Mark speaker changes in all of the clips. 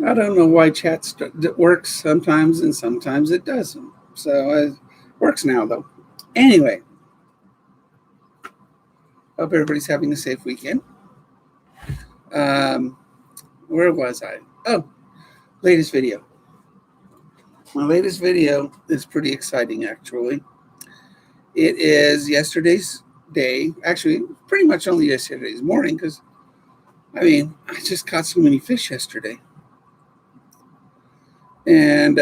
Speaker 1: I don't know why chat works sometimes and sometimes it doesn't. So it works now, though. Anyway, hope everybody's having a safe weekend. Where was I? Oh, latest video. My latest video is pretty exciting, actually. It is yesterday's day. Actually, pretty much only yesterday's morning because, I just caught so many fish yesterday. And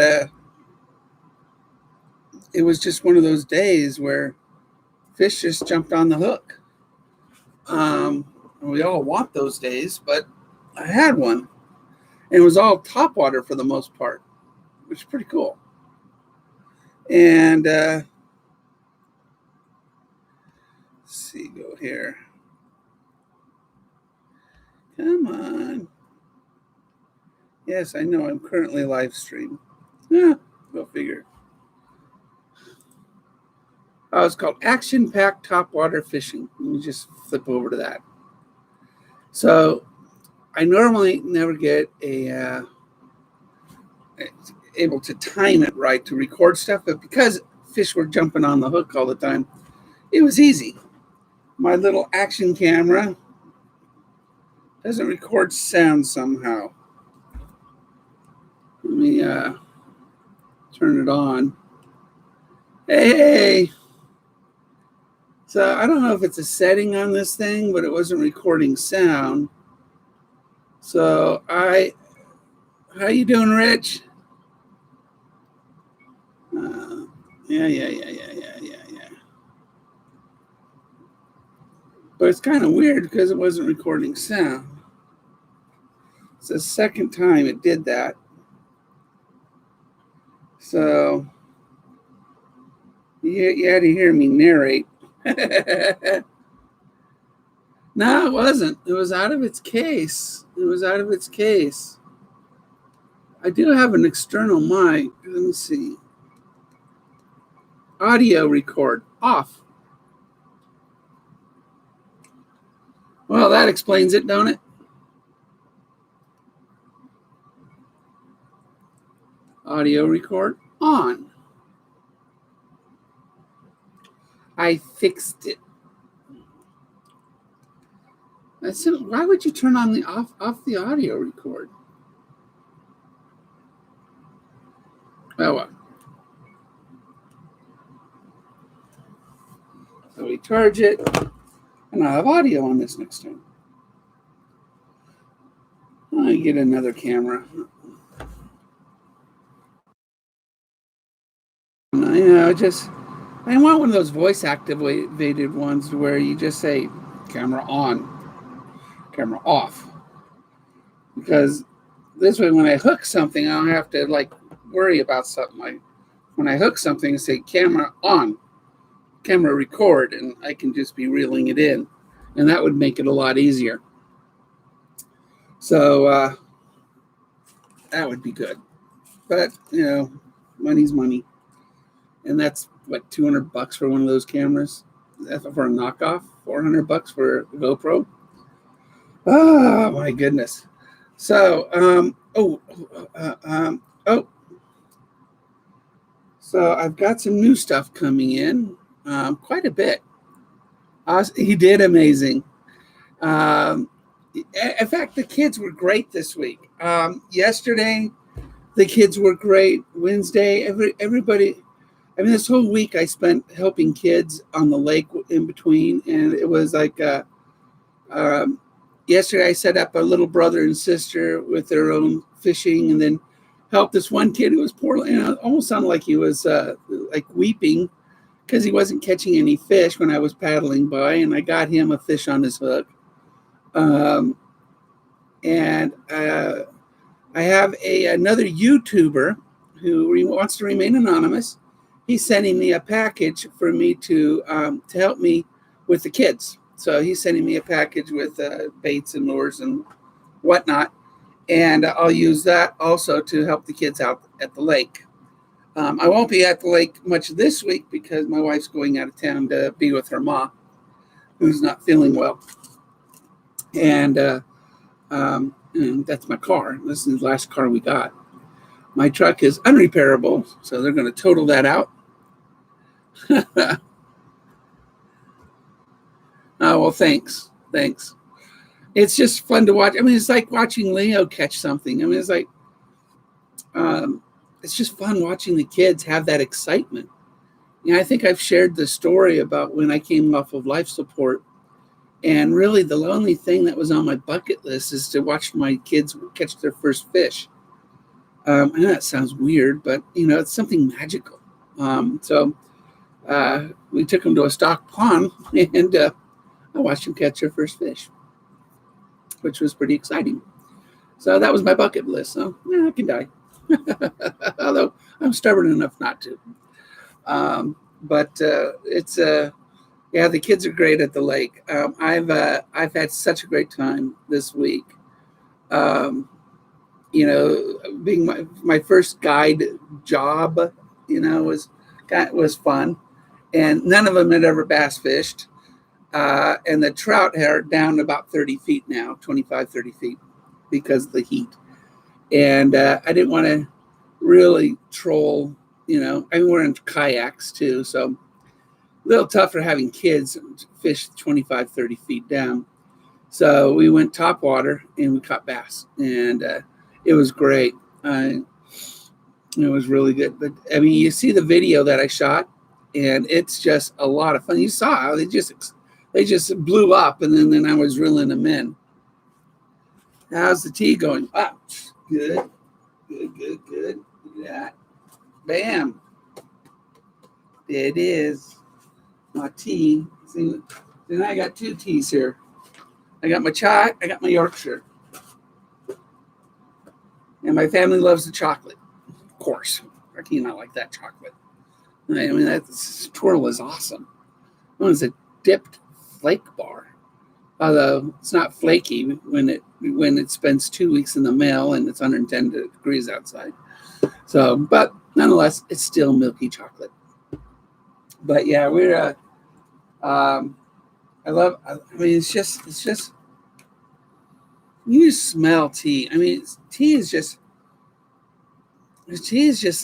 Speaker 1: it was just one of those days where fish just jumped on the hook. We all want those days, but I had one. And it was all topwater for the most part, which is pretty cool. And let's see, go here. Come on. Yes, I know I'm currently live streaming. Go figure. Oh, it's called Action Packed Topwater Fishing. Let me just flip over to that. So I normally never get able to time it right to record stuff, but because fish were jumping on the hook all the time, it was easy. My little action camera doesn't record sound somehow. Let me turn it on. Hey! So I don't know if it's a setting on this thing, but it wasn't recording sound. So how you doing, Rich? Yeah. But it's kind of weird because it wasn't recording sound. It's the second time it did that. So you had to hear me narrate. No, it wasn't. It was out of its case. I do have an external mic. Let me see. Audio record off. Well, that explains it, don't it? Audio record on. I fixed it. Why would you turn on the off the audio record? Oh well. So we charge it, and I'll have audio on this next time. I get another camera. I want one of those voice activated ones where you just say camera on, camera off. Because this way, when I hook something, I don't have to worry about something. When I hook something, I say camera on, camera record, and I can just be reeling it in. And that would make it a lot easier. So that would be good. But, money's money. And that's, what, $200 for one of those cameras? That's for a knockoff? $400 for a GoPro? Oh, my goodness. So, so I've got some new stuff coming in, quite a bit. He did amazing. In fact, the kids were great this week. Yesterday, the kids were great. Wednesday, everybody. This whole week I spent helping kids on the lake in between, and it was like yesterday I set up a little brother and sister with their own fishing, and then helped this one kid who was poorly, almost sounded like he was weeping because he wasn't catching any fish when I was paddling by, and I got him a fish on his hook. And I have another YouTuber who wants to remain anonymous. He's sending me a package for me to help me with the kids. So he's sending me a package with baits and lures and whatnot. And I'll use that also to help the kids out at the lake. I won't be at the lake much this week because my wife's going out of town to be with her mom, who's not feeling well. And And that's my car. This is the last car we got. My truck is unrepairable, so they're going to total that out. Oh, well, thanks. It's just fun to watch. I mean, it's like watching Leo catch something. I mean, it's just fun watching the kids have that excitement. Yeah, I think I've shared the story about when I came off of life support. And really, the only thing that was on my bucket list is to watch my kids catch their first fish. I know that sounds weird, but it's something magical. So we took them to a stock pond, and I watched them catch their first fish, which was pretty exciting. So that was my bucket list. So I can die, although I'm stubborn enough not to. But it's yeah, the kids are great at the lake. I've had such a great time this week. Um, Being my first guide job, was fun, and none of them had ever bass fished. And the trout are down about 30 feet now, 25, 30 feet, because of the heat. And I didn't want to really troll, I mean, we're in kayaks too, so a little tougher having kids fish 25, 30 feet down. So we went top water and we caught bass, and it was great. It was really good. But I mean, you see the video that I shot, and it's just a lot of fun. You saw how they just blew up, and then I was reeling them in. How's the tea going? Ah, good. Look at that. Bam. It is my tea. See, then I got two teas here. I got my chai, I got my Yorkshire. And my family loves the chocolate, of course. I cannot like that chocolate. I mean, that twirl is awesome. One is a dipped flake bar. Although it's not flaky when it spends 2 weeks in the mail and it's 110 degrees outside. So, but nonetheless, it's still milky chocolate. But yeah, we're I mean, it's just you smell tea. I mean, tea is just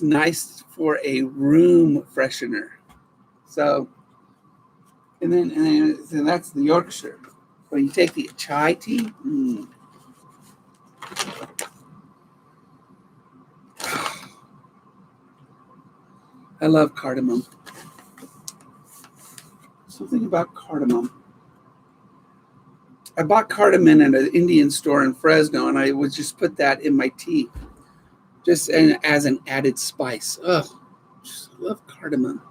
Speaker 1: nice for a room freshener. So, and then that's the Yorkshire. When you take the chai tea, I love cardamom. Something about cardamom. I bought cardamom at an Indian store in Fresno, and I would just put that in my tea, just as an added spice. Ugh, just love cardamom.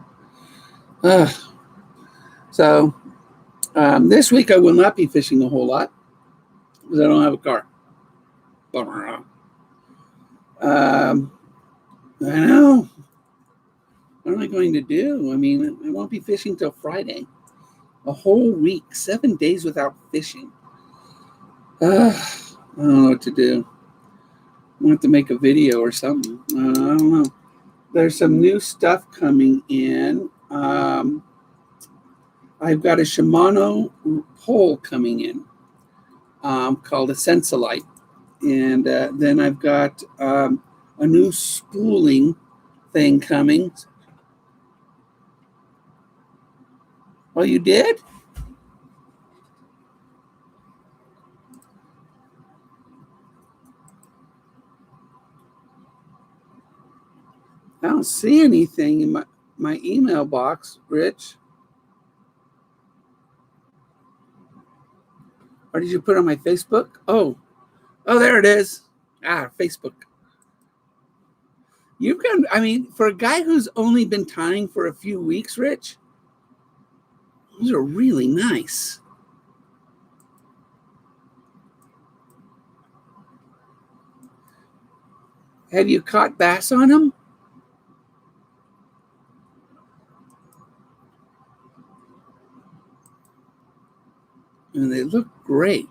Speaker 1: Ugh. So this week I will not be fishing a whole lot because I don't have a car. I know. What am I going to do? I mean, I won't be fishing till Friday. A whole week, 7 days without fishing. I don't know what to do. I have to make a video or something. I don't know. There's some new stuff coming in. I've got a Shimano pole coming in called a Sensolite. And then I've got a new spooling thing coming. Oh, you did? I don't see anything in my email box, Rich. Or did you put it on my Facebook? Oh, there it is. Facebook. You've got, I mean, for a guy who's only been tying for a few weeks, Rich, those are really nice. Have you caught bass on them? And they look great.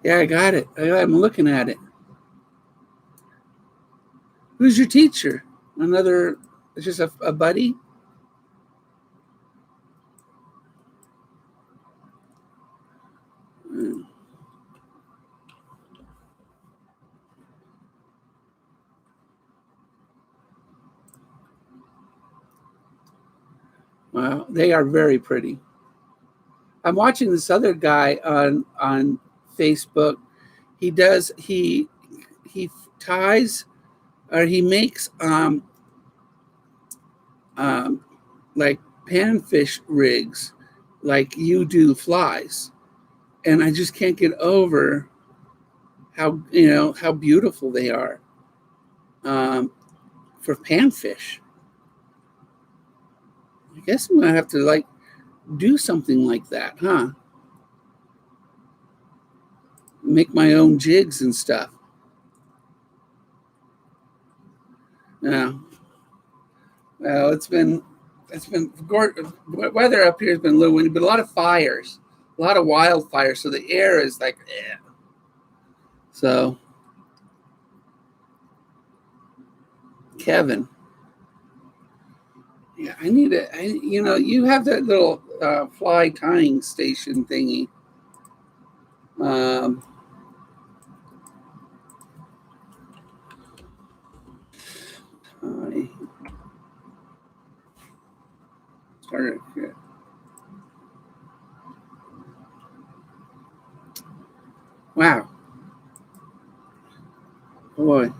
Speaker 1: Yeah, I got it. I'm looking at it. Who's your teacher? It's just a buddy? Wow, they are very pretty. I'm watching this other guy on Facebook. He ties, or he makes um like panfish rigs, like you do flies, and I just can't get over how beautiful they are um, for panfish. I guess I'm gonna have to like do something like that, huh? Make my own jigs and stuff. Yeah. Well, it's been weather up here has been a little windy, but a lot of fires, a lot of wildfires. So the air is like, eh. So Kevin, yeah, I need it. You have that little fly tying station thingy. Um, I started. Wow, boy,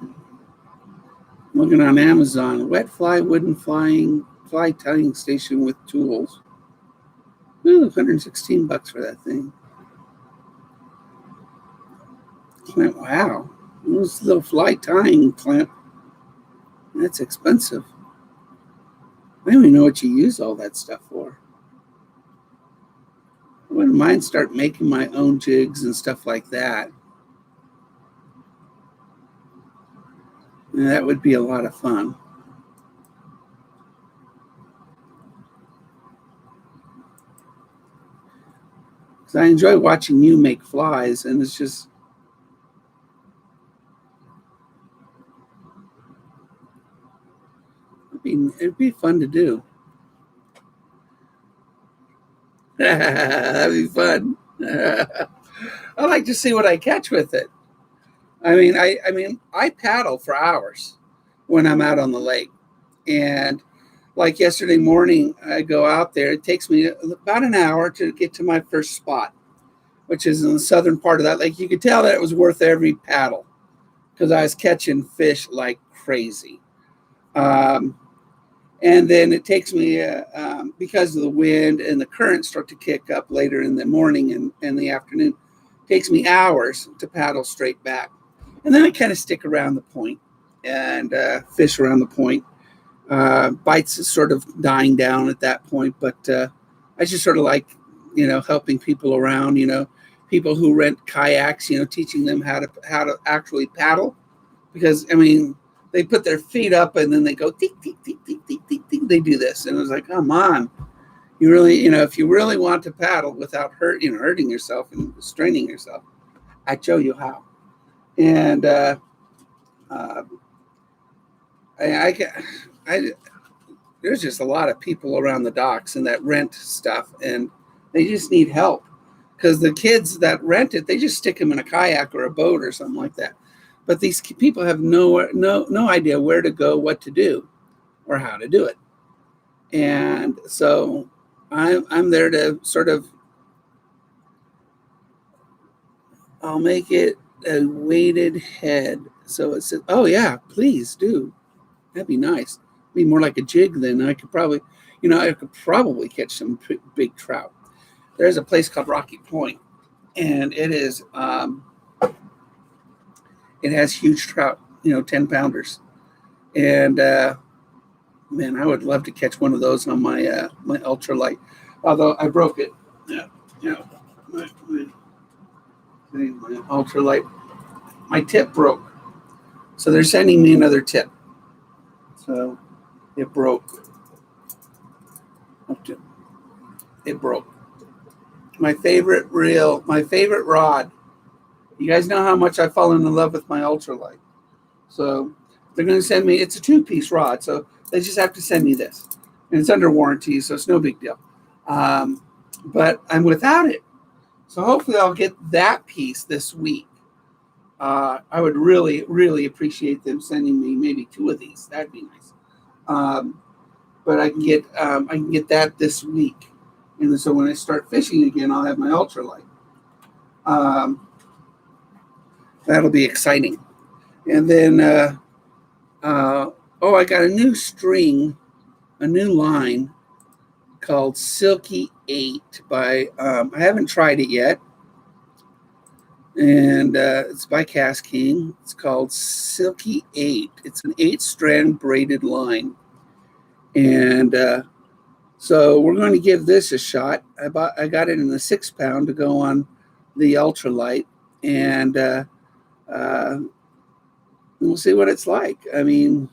Speaker 1: looking on Amazon, wet fly wooden fly tying station with tools. Ooh, $116 for that thing. Wow, this little fly tying clamp. That's expensive. I don't even know what you use all that stuff for. I wouldn't mind start making my own jigs and stuff like that. And that would be a lot of fun. Because I enjoy watching you make flies, and it's just it'd be fun to do. That'd be fun. I like to see what I catch with it. I paddle for hours when I'm out on the lake, and like yesterday morning, I go out there. It takes me about an hour to get to my first spot, which is in the southern part of that lake. You could tell that it was worth every paddle because I was catching fish like crazy. Um, and then it takes me, because of the wind and the currents start to kick up later in the morning and the afternoon, it takes me hours to paddle straight back. And then I kind of stick around the point and fish around the point. Bites is sort of dying down at that point, but I just sort of like, helping people around, people who rent kayaks, teaching them how to actually paddle, because they put their feet up and then they go tick tick tick tick tick tick tick. They do this, and it was like, come on, you really, if you really want to paddle without hurting yourself and straining yourself, I show you how. And uh, I there's just a lot of people around the docks and that rent stuff, and they just need help because the kids that rent it, they just stick them in a kayak or a boat or something like that. But these people have no idea where to go, what to do, or how to do it. And so I'm there to sort of, I'll make it a weighted head. So it says, oh yeah, please do. That'd be nice. Be more like a jig then. I could probably catch some big trout. There's a place called Rocky Point, and it has huge trout, 10 pounders. And man, I would love to catch one of those on my ultralight. Although I broke it. Yeah, my ultralight. My tip broke. So they're sending me another tip. So it broke. It broke. My favorite rod. You guys know how much I've fallen in love with my ultralight. So they're going to send me, it's a 2-piece rod. So they just have to send me this. And it's under warranty, so it's no big deal. But I'm without it. So hopefully I'll get that piece this week. I would really, really appreciate them sending me maybe 2 of these. That'd be nice. but I can get that this week, and so when I start fishing again, I'll have my ultralight. Um, that'll be exciting. And then I got a new string, a new line called Silky 8 by I haven't tried it yet, and it's by Kastking. It's called Silky 8. It's an 8-strand braided line, and so we're going to give this a shot. I got it in the 6-pound to go on the ultralight, and we'll see what it's like. I mean,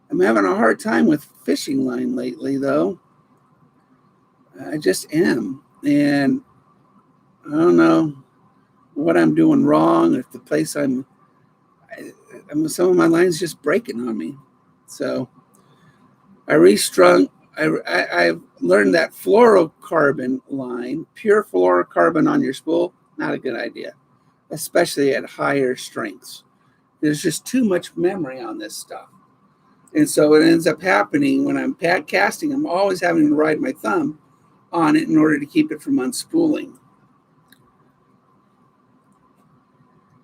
Speaker 1: I'm having a hard time with fishing line lately, though. I just am, and I don't know what I'm doing wrong. If the place I'm some of my lines just breaking on me, so I restrung. I've learned that fluorocarbon line, pure fluorocarbon on your spool, not a good idea, especially at higher strengths. There's just too much memory on this stuff. And so it ends up happening when I'm casting, I'm always having to ride my thumb on it in order to keep it from unspooling.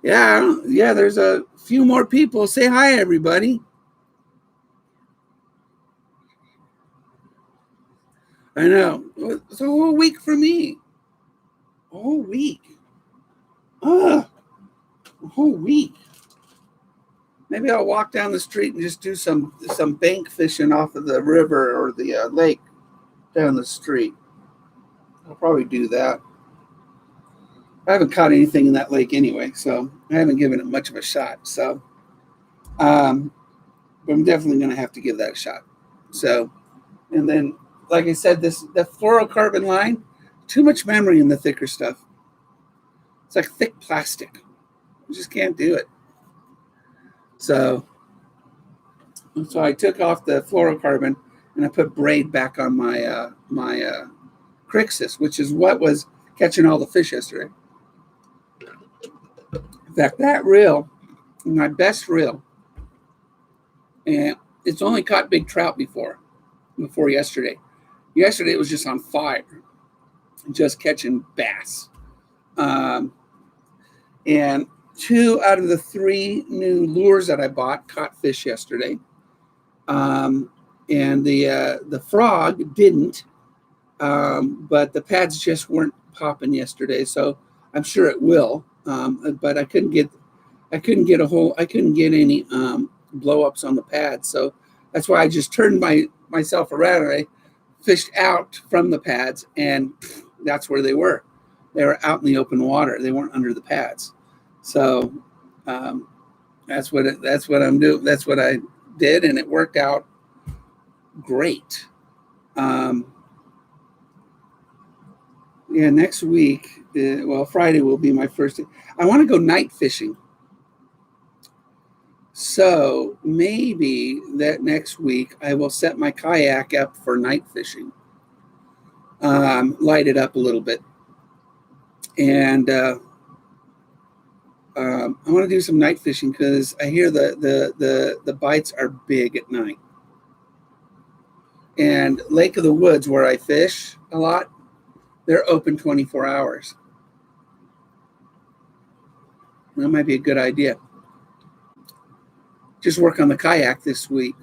Speaker 1: Yeah, there's a few more people. Say hi, everybody. I know. It's a whole week for me. A whole week. A whole week. Maybe I'll walk down the street and just do some bank fishing off of the river or the lake down the street. I'll probably do that. I haven't caught anything in that lake anyway, so I haven't given it much of a shot. So, but I'm definitely going to have to give that a shot. So, and then, like I said, the fluorocarbon line, too much memory in the thicker stuff. It's like thick plastic. You just can't do it. So I took off the fluorocarbon and I put braid back on my Crixus, which is what was catching all the fish yesterday. In fact, that reel, my best reel, and it's only caught big trout before yesterday. Yesterday it was just on fire, just catching bass. And 2 out of the 3 new lures that I bought caught fish yesterday. And the frog didn't, but the pads just weren't popping yesterday. So I'm sure it will. But I couldn't get any blow ups on the pads. So that's why I just turned myself around and I fished out from the pads, and that's where they were. They were out in the open water. They weren't under the pads. So that's what I'm doing. That's what I did, and it worked out great. Next week, Friday will be my first day. I want to go night fishing. So maybe that next week I will set my kayak up for night fishing. Light it up a little bit. And I want to do some night fishing because I hear the bites are big at night. And Lake of the Woods, where I fish a lot, they're open 24 hours. That might be a good idea. Just work on the kayak this week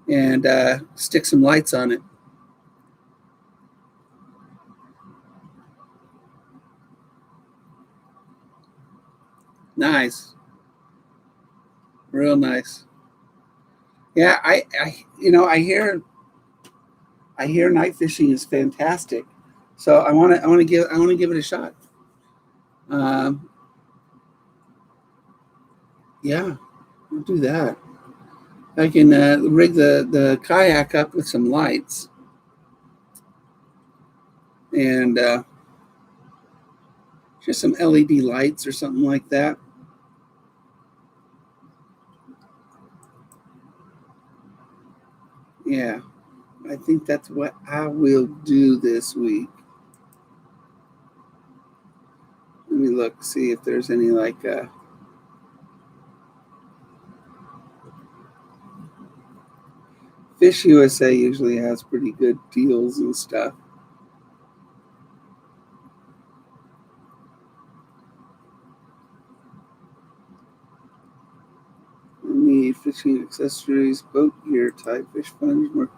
Speaker 1: and stick some lights on it. Nice. Real nice. Yeah, I hear night fishing is fantastic. So I want to give it a shot. Yeah, I'll do that. I can rig the kayak up with some lights and just some LED lights or something like that. Yeah, I think that's what I will do this week. Let me look, see if there's any Fish USA usually has pretty good deals and stuff. Need fishing accessories, boat gear, type fish sponge, rod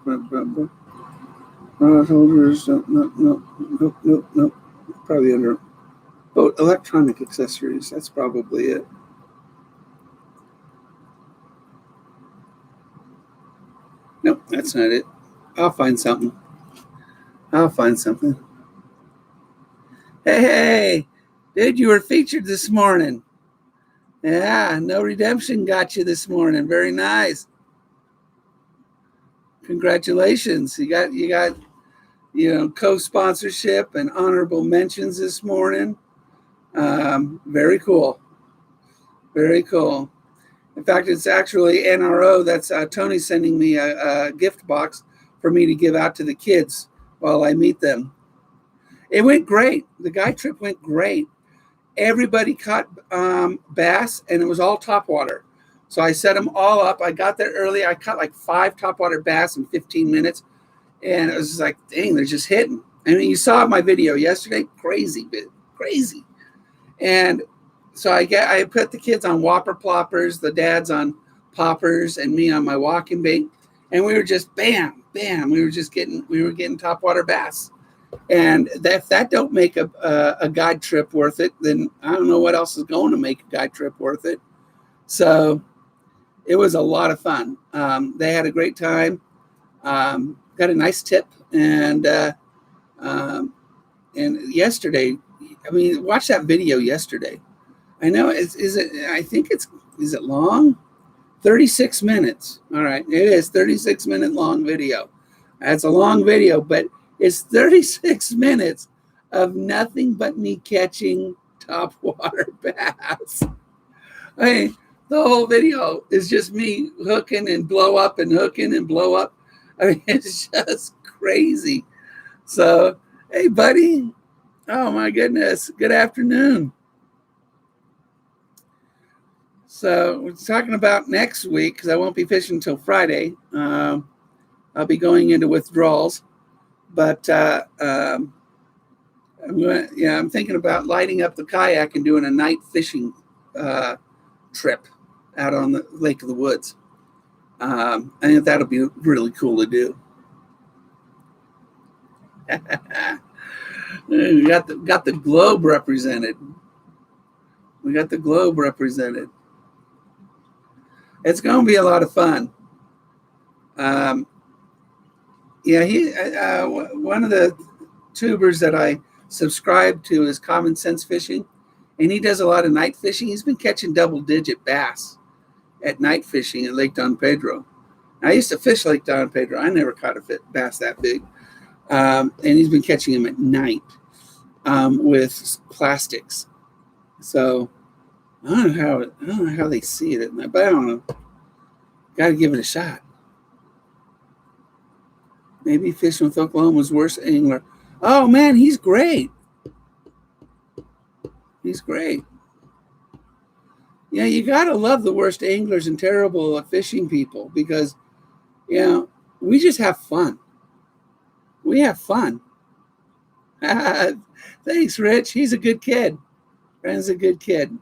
Speaker 1: holders. Nope. Probably under boat electronic accessories. That's probably it. Nope, that's not it. I'll find something. Hey, dude, you were featured this morning. Yeah, no redemption got you this morning. Very nice. Congratulations. You got co-sponsorship and honorable mentions this morning. Very cool. Very cool. In fact, it's actually NRO. That's Tony sending me a gift box for me to give out to the kids while I meet them. It went great. The guide trip went great. Everybody caught bass, and it was all topwater. So I set them all up. I got there early. I caught like 5 topwater bass in 15 minutes. And it was just like, dang, they're just hitting. I mean, you saw my video yesterday. Crazy. And so I put the kids on whopper ploppers, the dads on poppers, and me on my walking bait. And we were just bam. We were getting topwater bass. And if that don't make a guide trip worth it, then I don't know what else is going to make a guide trip worth it. So it was a lot of fun. They had a great time. Got a nice tip. And yesterday, I mean, watch that video yesterday. I know is it long? 36 minutes. All right. It is 36-minute long video. That's a long video, but it's 36 minutes of nothing but me catching topwater bass. I mean, the whole video is just me hooking and blow up and hooking and blow up. I mean, it's just crazy. So, hey, buddy. Oh, my goodness. Good afternoon. So we're talking about next week because I won't be fishing until Friday. I'll be going into withdrawals. But I'm thinking about lighting up the kayak and doing a night fishing trip out on the Lake of the Woods. I think that'll be really cool to do. We got the globe represented. It's going to be a lot of fun. One of the tubers that I subscribe to is Common Sense Fishing, and he does a lot of night fishing. He's been catching double-digit bass at night fishing at Lake Don Pedro. I used to fish Lake Don Pedro. I never caught a bass that big. And he's been catching them at night with plastics. So I don't know how they see it at night, but I don't know. Got to give it a shot. Maybe fishing with Oklahoma's worst angler. Oh man, he's great. Yeah, you gotta love the worst anglers and terrible at fishing people because, we just have fun. We have fun. Thanks, Rich. He's a good kid. Brandon's a good kid.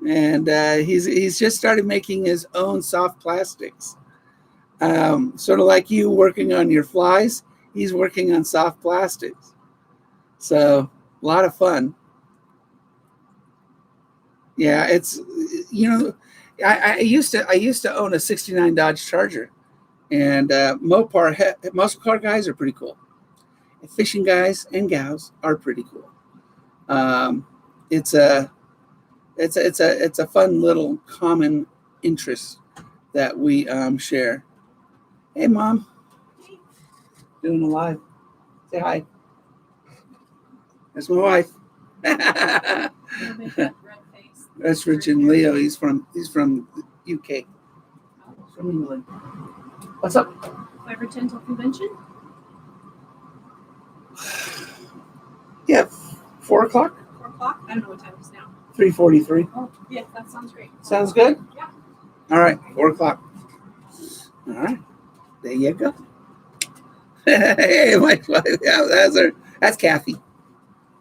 Speaker 1: And he's just started making his own soft plastics. Sort of like you working on your flies, he's working on soft plastics. So a lot of fun. Yeah, it's I used to own a '69 Dodge Charger, and muscle car guys are pretty cool. And fishing guys and gals are pretty cool. It's a fun little common interest that we share. Hey, Mom. Doing a live. Say hi. That's my wife. That's Rich and Leo. He's from UK. From England. What's up?
Speaker 2: Fiber Dental Convention?
Speaker 1: Yeah, 4 o'clock.
Speaker 2: 4 o'clock? I don't know what time it is now.
Speaker 1: 3:43.
Speaker 2: Oh, yeah, that sounds great.
Speaker 1: Sounds good?
Speaker 2: Yeah.
Speaker 1: All right, 4 o'clock. All right. There you go. Hey, yeah, that's Kathy.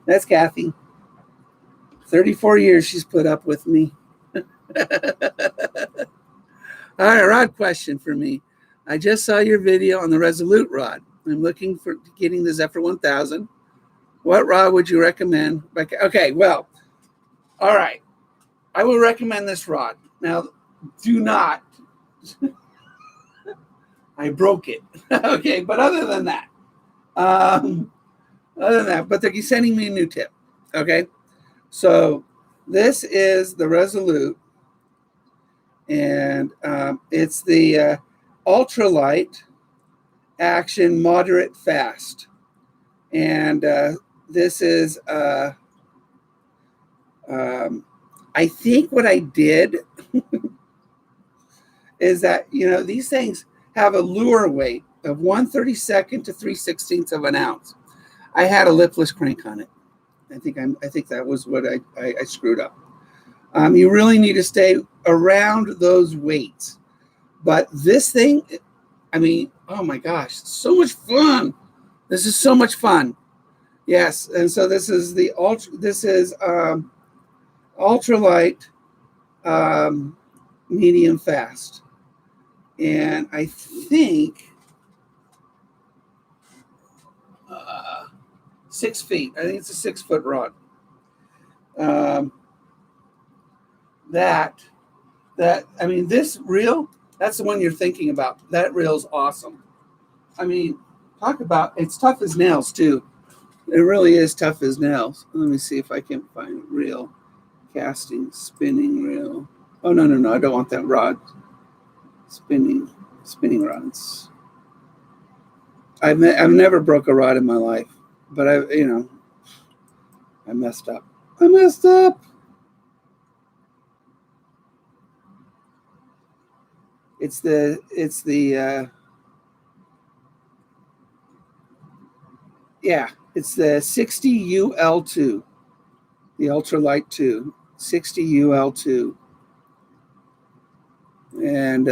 Speaker 1: That's Kathy. 34 years she's put up with me. All right, rod question for me. I just saw your video on the Resolute rod. I'm looking for getting the Zephyr 1000. What rod would you recommend? Okay, well, all right. I will recommend this rod. Now, do not. I broke it. Okay, but other than that, but they're sending me a new tip. Okay, so this is the Resolute, and it's the ultralight action moderate fast, and this is I think what I did is that, these things have a lure weight of 1/32 to 3/16 of an ounce. I had a lipless crank on it. I think that was what I screwed up. You really need to stay around those weights. But this thing, I mean, oh my gosh, so much fun. This is so much fun. Yes, and so this is ultralight medium fast. And I think 6 feet. I think it's a 6-foot rod. This reel, that's the one you're thinking about. That reel's awesome. I mean, talk about, it's tough as nails too. It really is tough as nails. Let me see if I can find reel, casting, spinning reel. Oh, no, I don't want that rod. Spinning rods. I've never broke a rod in my life, but I messed up. It's the 60 UL2, the ultralight 2, 60 UL2, and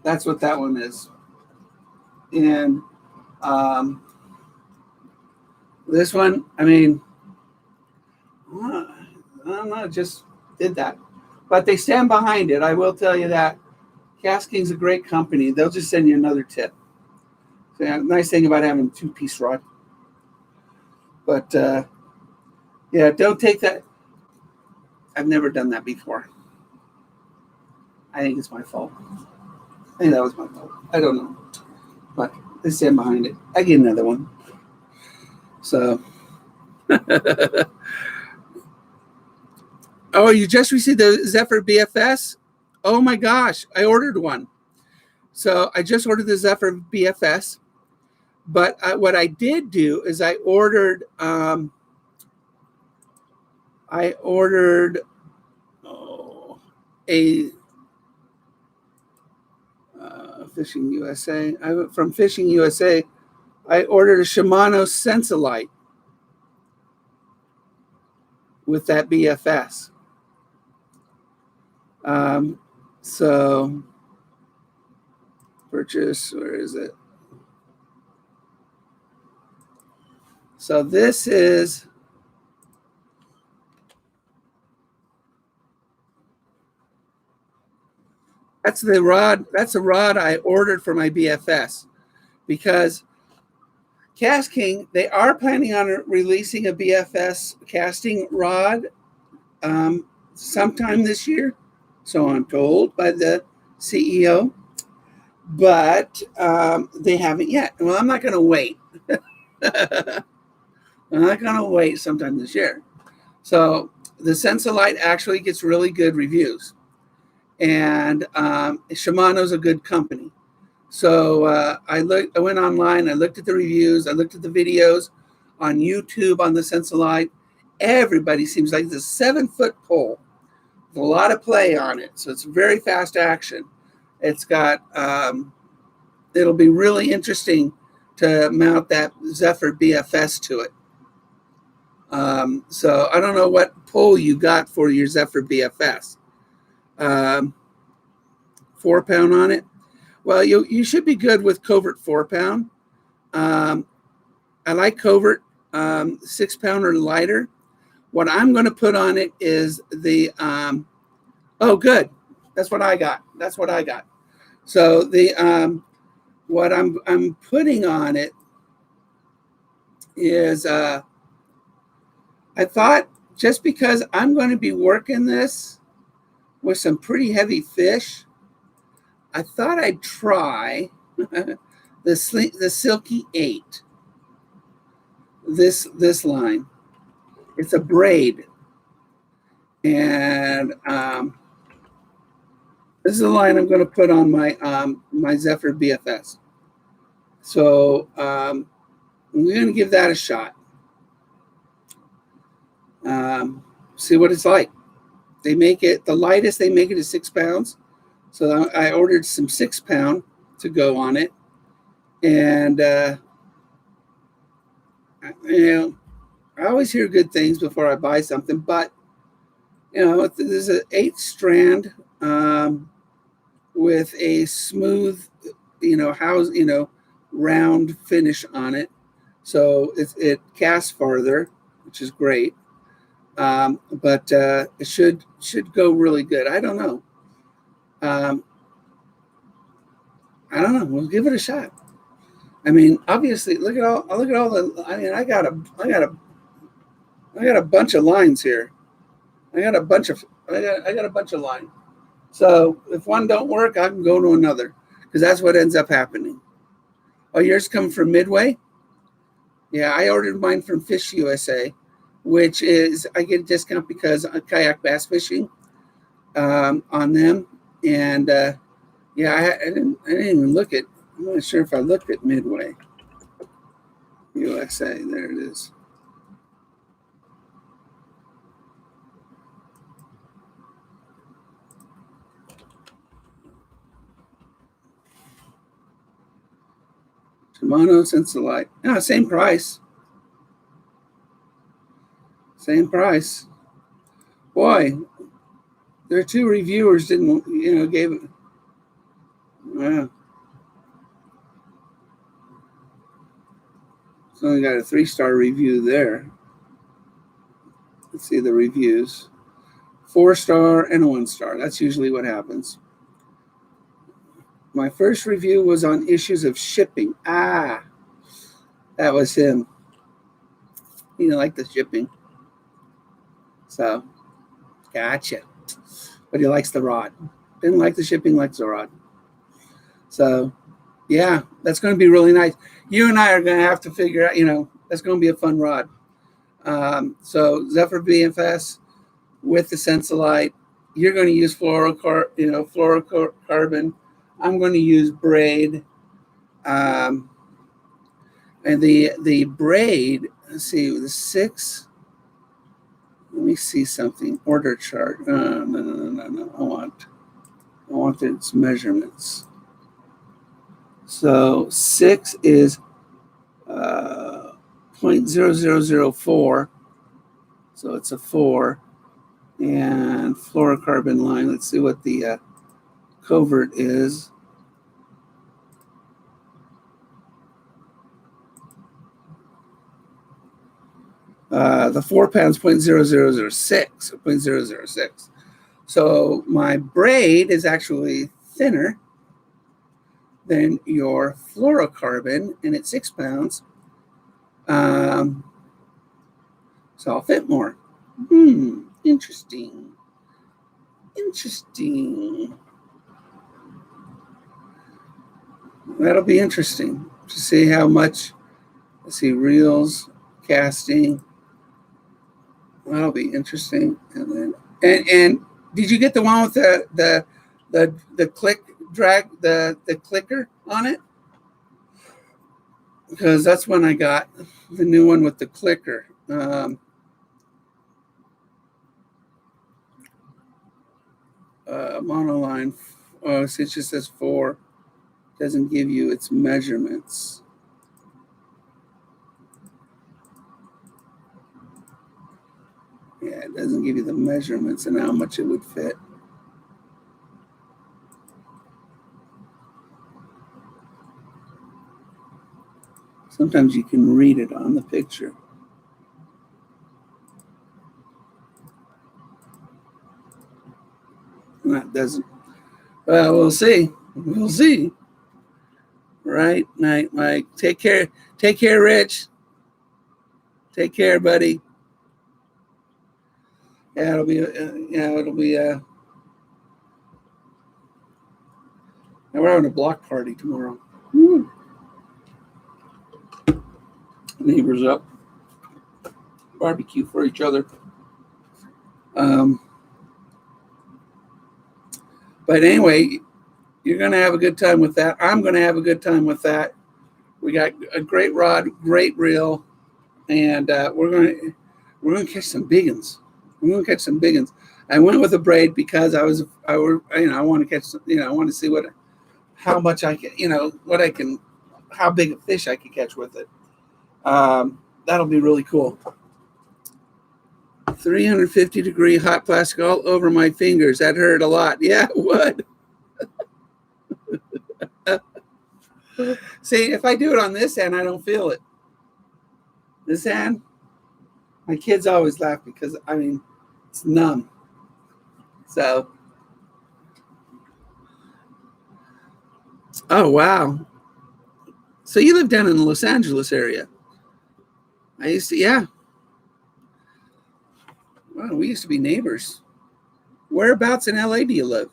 Speaker 1: that's what that one is. And this one, I mean, I don't know, just did that. But they stand behind it. I will tell you that. Kastking's a great company. They'll just send you another tip. So, nice thing about having a 2-piece rod. But, don't take that. I've never done that before. I think it's my fault. I think that was my fault. I don't know. But they stand behind it. I get another one. So. Oh, you just received the Zephyr BFS? Oh my gosh, I ordered one. So I just ordered the Zephyr BFS. But what I did do is I ordered a Fishing USA. From Fishing USA, I ordered a Shimano Sensolite with that BFS. So purchase, where is it? So this is that's the rod. That's a rod I ordered for my BFS, because Kastking, they are planning on releasing a BFS casting rod sometime this year. So I'm told by the CEO, but they haven't yet. Well, I'm not going to wait. I'm not going to wait sometime this year. So the Sensolite actually gets really good reviews, and Shimano's a good company. So I went online, I looked at the reviews, I looked at the videos on YouTube on the Sensolite. Everybody seems like it's a 7-foot pole with a lot of play on it. So it's very fast action. It's got, it'll be really interesting to mount that Zephyr BFS to it. So I don't know what pole you got for your Zephyr BFS. 4-pound on it. Well, you should be good with covert 4-pound. I like covert 6-pound or lighter. What I'm going to put on it is the oh, good. That's what I got. That's what I got. So the what I'm putting on it is I thought, just because I'm going to be working this with some pretty heavy fish, I thought I'd try the Silky 8. This line. It's a braid, and this is the line I'm going to put on my my Zephyr BFS. So we're going to give that a shot. See what it's like. They make it, the lightest they make it is 6 pounds. So I ordered some 6-pound to go on it. And, you know, I always hear good things before I buy something, but, you know, there's an 8-strand with a smooth, round finish on it. So it casts farther, which is great. But it should go really good. I don't know. I don't know. We'll give it a shot. I mean, obviously, look at all the. I mean, I got a bunch of lines here. I got a bunch of lines. So if one don't work, I can go to another, because that's what ends up happening. Oh, yours come from Midway? Yeah, I ordered mine from Fish USA, which is, I get a discount because I kayak bass fishing on them. And yeah, I didn't even look at. I'm not sure if I looked at Midway USA. There it is. Shimano Sensolite. No, same price. Same price. Boy, their 2 reviewers didn't, gave it. Wow. It's only got a 3-star review there. Let's see the reviews. 4-star and a 1-star. That's usually what happens. My first review was on issues of shipping. Ah, that was him. He didn't like the shipping. So, gotcha. But he likes the rod. Didn't like the shipping, likes the rod. So, yeah, that's going to be really nice. You and I are going to have to figure out, that's going to be a fun rod. So, Zephyr BFS with the Sensolite. You're going to use fluorocarbon. I'm going to use braid. And the braid, let's see, the 6. Let me see something. Order chart. No. I want its measurements. So 6 is 0.0004. So it's a 4. And fluorocarbon line. Let's see what the covert is. The 4 pounds 0.0006 or 0.006. So my braid is actually thinner than your fluorocarbon, and it's 6 pounds. So I'll fit more. Interesting. That'll be interesting to see how much. Let's see, reels, casting. That'll be interesting. And then and did you get the one with the click drag the clicker on it? Because that's when I got the new one with the clicker. Monoline. Oh, it just says 4. Doesn't give you its measurements. Yeah, it doesn't give you the measurements and how much it would fit. Sometimes you can read it on the picture. That doesn't. Well, we'll see. We'll see. Right, night, Mike. Take care. Take care, Rich. Take care, buddy. Yeah, it'll be. It'll be. We're having a block party tomorrow. Woo. Neighbors up. Barbecue for each other. But anyway, you're going to have a good time with that. I'm going to have a good time with that. We got a great rod, great reel, and we're going to catch some big ones. We're going to catch some big ones. I went with a braid because I want to catch, I want to see how much I can, how big a fish I can catch with it. That'll be really cool. 350-degree hot plastic all over my fingers. That hurt a lot. Yeah, it would. See, if I do it on this hand, I don't feel it. This hand, my kids always laugh because, it's numb. So, oh, wow. So you live down in the Los Angeles area. Yeah. Wow, we used to be neighbors. Whereabouts in LA do you live?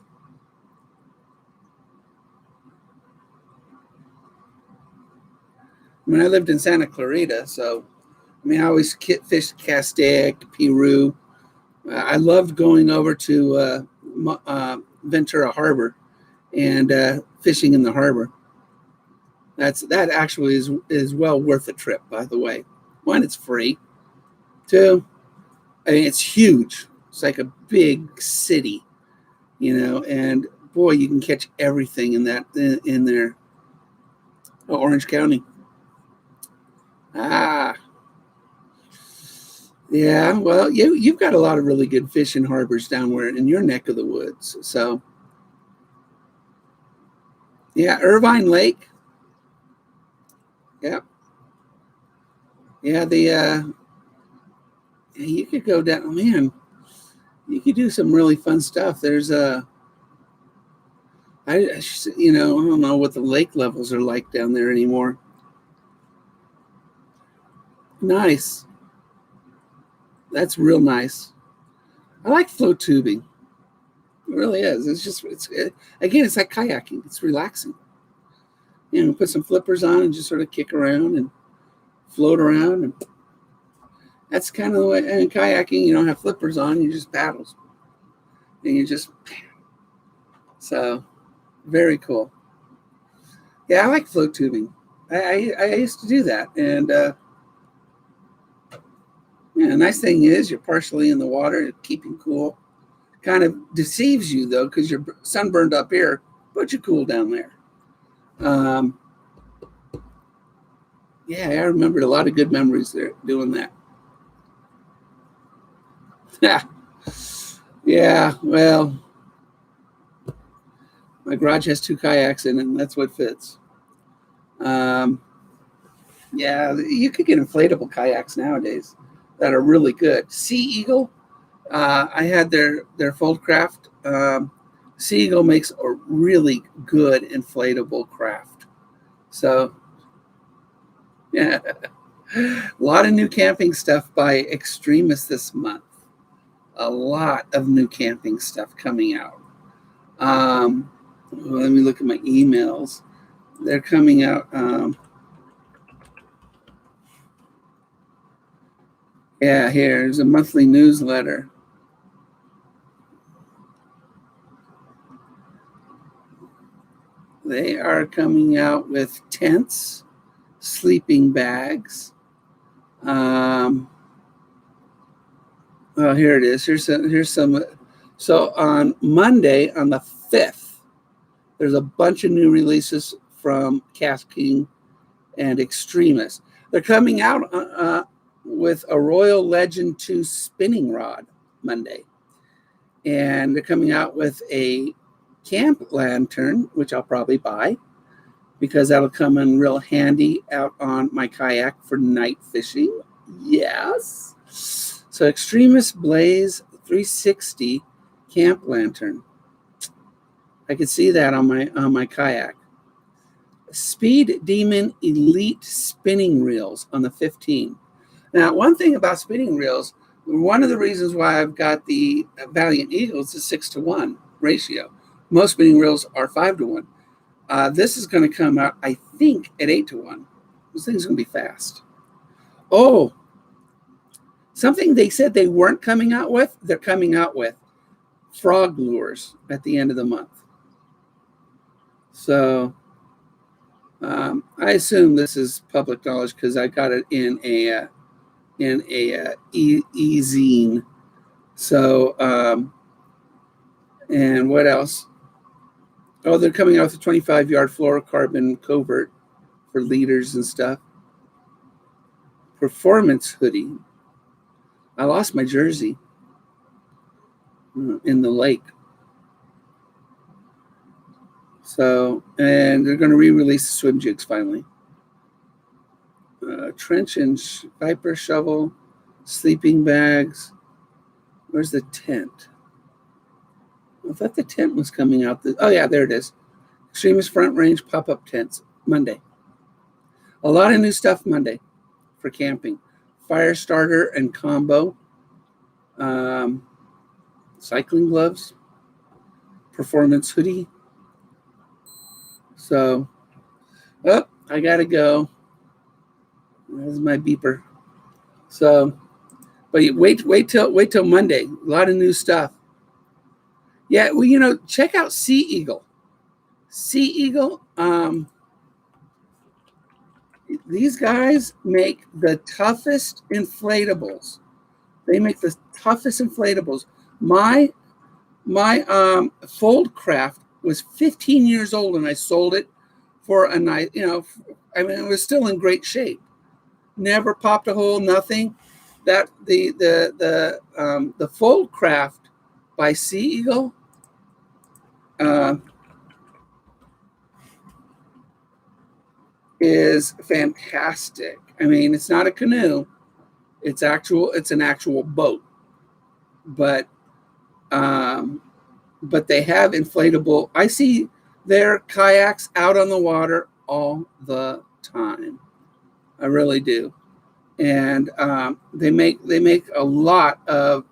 Speaker 1: I lived in Santa Clarita, so I always fished Castaic, Peru. I loved going over to Ventura Harbor and fishing in the harbor. That actually is well worth the trip, by the way. One, it's free. Two, it's huge. It's like a big city, and boy, you can catch everything in there. Oh, Orange County. Yeah, well, you've got a lot of really good fishing harbors down where in your neck of the woods. So, yeah, Irvine Lake. Yep. Yeah, you could go down. Man, you could do some really fun stuff. There's I don't know what the lake levels are like down there anymore. Nice. That's real nice. I like float tubing. It really is. Again, it's like kayaking. It's relaxing. Put some flippers on and just sort of kick around and float around. And that's kind of the way. And in kayaking, you don't have flippers on. You just paddles. And you just. So, very cool. Yeah, I like float tubing. I used to do that. And the nice thing is you're partially in the water, keeping cool. Kind of deceives you, though, because you're sunburned up here, but you're cool down there. Yeah, I remembered a lot of good memories there doing that. Yeah, well, my garage has 2 kayaks in it, and that's what fits. Yeah, you could get inflatable kayaks nowadays that are really good. Sea Eagle, I had their Foldcraft. Sea Eagle makes a really good inflatable craft. So, yeah, a lot of new camping stuff by Extremus this month. A lot of new camping stuff coming out. Let me look at my emails. They're coming out. Yeah, here's a monthly newsletter. They are coming out with tents, sleeping bags. Oh, here it is. Here's some. So on Monday, on the 5th, there's a bunch of new releases from Kastking and Extremus. They're coming out with a Royal Legend 2 spinning rod Monday. And they're coming out with a camp lantern, which I'll probably buy, because that'll come in real handy out on my kayak for night fishing. Yes. So Extremus Blaze 360 camp lantern. I could see that on my kayak. Speed Demon Elite spinning reels on the 15. Now, one thing about spinning reels, one of the reasons why I've got the Valiant Eagles is 6-to-1 ratio. Most spinning reels are 5-to-1. This is going to come out, I think, at 8-to-1. This thing's going to be fast. Oh, something they said they weren't coming out with, they're coming out with frog lures at the end of the month. So I assume this is public knowledge because I got it in a e-zine. So and what else? Oh, they're coming out with a 25-yard fluorocarbon covert for leaders and stuff. Performance hoodie. I lost my jersey in the lake. So, and they're going to re-release the swim jigs finally. Trench and viper shovel, sleeping bags. Where's the tent? I thought the tent was coming out. Oh, yeah, there it is. Extremus Front Range pop-up tents, Monday. A lot of new stuff Monday for camping. Fire starter and combo. Cycling gloves. Performance hoodie. So, I got to go. There's my beeper. So, but wait till Monday. A lot of new stuff. Yeah, well, check out Sea Eagle. Sea Eagle, these guys make the toughest inflatables. They make the toughest inflatables. My Foldcraft was 15 years old and I sold it for a night. I mean, it was still in great shape. Never popped a hole, nothing. That the Foldcraft by Sea Eagle. Is fantastic. I mean, it's not a canoe; it's an actual boat. But they have inflatable. I see their kayaks out on the water all the time. I really do, and they make a lot of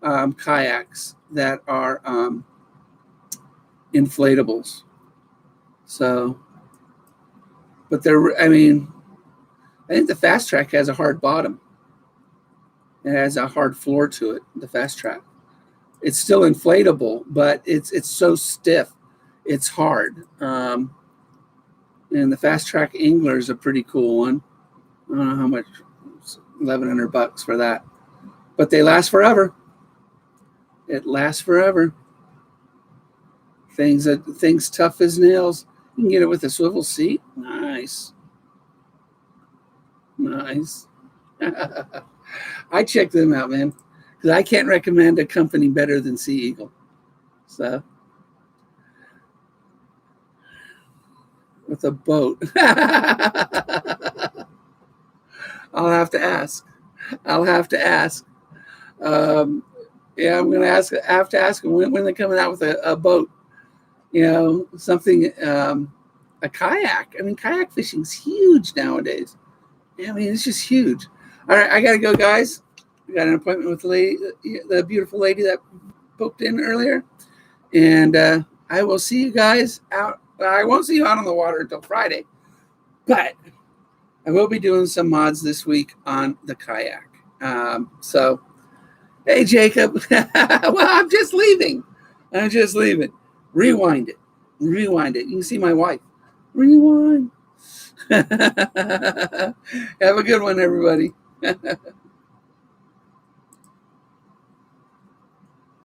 Speaker 1: kayaks that are inflatables. So. But I think the Fast Track has a hard bottom. It has a hard floor to it, the Fast Track. It's still inflatable, but it's so stiff. It's hard. And the Fast Track Angler is a pretty cool one. I don't know how much, $1,100 for that. But they last forever. It lasts forever. Things tough as nails. You can get it with a swivel seat. Nice. I check them out, man, because I can't recommend a company better than Sea Eagle. So, with a boat, I'll have to ask. Yeah, I'm gonna have to ask them when they're coming out with a boat. Something, a kayak. I mean, kayak fishing's huge nowadays. Yeah, I mean, it's just huge. All right, I got to go, guys. I got an appointment with the beautiful lady that booked in earlier. And I will see you guys out. I won't see you out on the water until Friday. But I will be doing some mods this week on the kayak. So, hey, Jacob. Well, I'm just leaving. Rewind it. You can see my wife. Rewind. Have a good one, everybody.